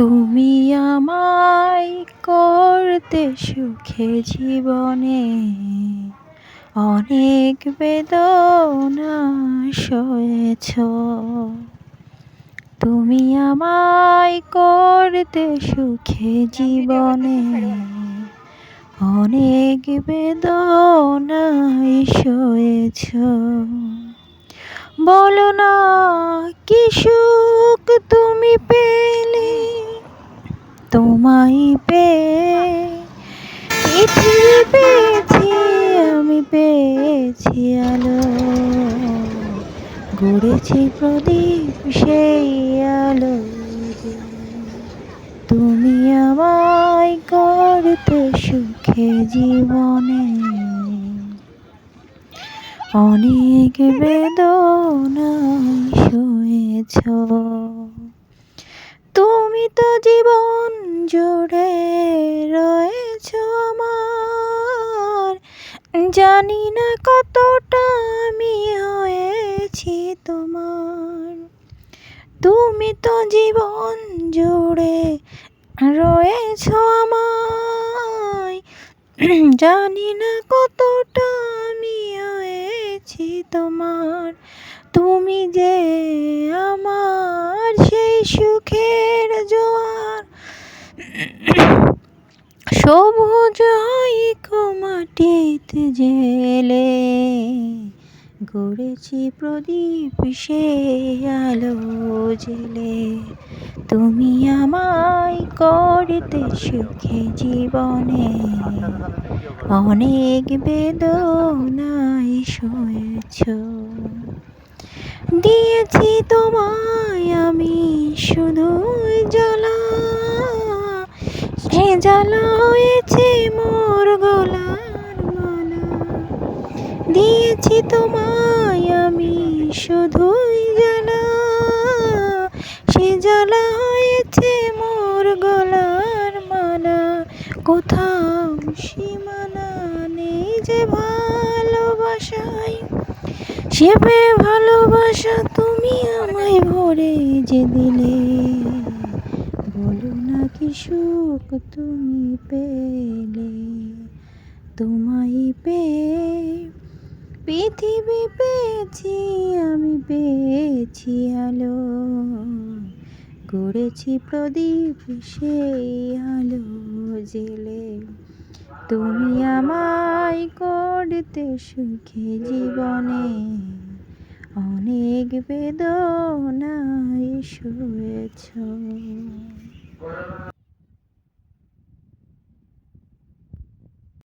তুমি আমায় করতে সুখে জীবনে অনেক বেদনা সয়েছ। তুমি আমায় করতে সুখে জীবনে অনেক বেদনায় সয়েছ। বলো না কি সুখ তুমি পেলে, তোমায় পেয়ে পৃথিবী পেয়েছি, আমি পেয়েছি আলো। গড়েছি প্রদীপ সেই আলো জ্বেলে। তুমি আমায় করতে সুখে জীবনে অনেক বেদনায় সয়েছ। তুমি তো জীবন জুড়ে রয়েছ আমার, জানি না কতটা আমি হয়েছি তোমার। তুমি তো জীবন জুড়ে রয়েছ আমায়, জানি না কতটা আমি হয়েছি তোমার। তুমি যে আমার সেই সুখের জোয়ার, সবুজ মাটিতে জেলে গড়েছি প্রদীপ সেই আলো জ্বেলে। তুমি আমায় করতে সুখে জীবনে অনেক বেদনায় সয়েছ। দিয়েছি তোমায় আমি শুধুই জ্বালা, সে জ্বালা হয়েছে মোর গলার মালা। দিয়েছি তোমায় আমি শুধুই জ্বালা, সে জ্বালা হয়েছে মোর গলার মালা। কোথাও সীমানা নেই যে ভালোবাসায়, সে ভালোবাসা তুমি আমায় ভরে যে দিলে। বলো না কি সুখ তুমি পেলে, তোমায় পেয়ে পৃথিবী পেয়েছি, আমি পেয়েছি আলো। গড়েছি প্রদীপ সেই আলো জ্বেলে। তুমি আমায় করতে সুখে জীবনে অনেক বেদনায় সয়েছ।